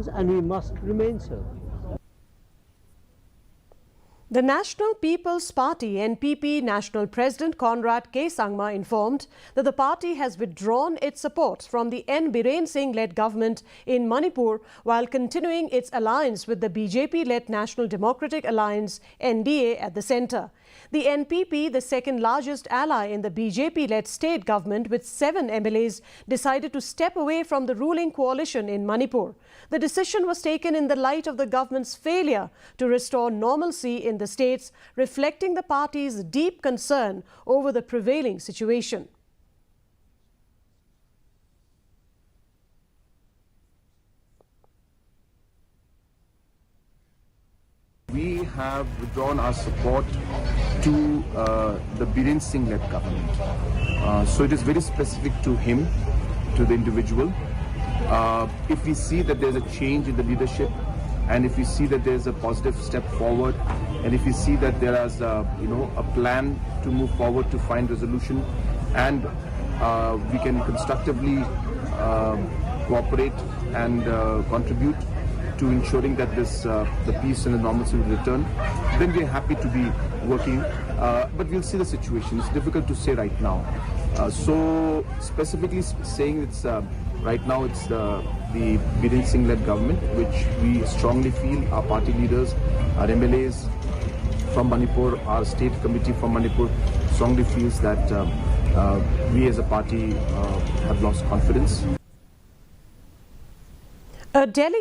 elections, and we must remain so. The National People's Party NPP National President Conrad K. Sangma informed that the party has withdrawn its support from the Biren Singh-led government in Manipur while continuing its alliance with the BJP-led National Democratic Alliance NDA at the centre. The NPP, the second largest ally in the BJP-led state government with 7 MLAs, decided to step away from the ruling coalition in Manipur. The decision was taken in the light of the government's failure to restore normalcy in the states, reflecting the party's deep concern over the prevailing situation. We have withdrawn our support to the Biren Singh-led government. So it is very specific to him, to the individual. If we see that there's a change in the leadership, and if we see that there's a positive step forward, and if we see that there is a plan to move forward to find resolution, and we can constructively cooperate and contribute to ensuring that the peace and the normalcy will return, then we're happy to be working. But we'll see the situation. It's difficult to say right now. So specifically saying it's right now it's the Biren Singh-led government, which we strongly feel our party leaders, our MLAs from Manipur, our state committee from Manipur strongly feels that we as a party have lost confidence. A delegate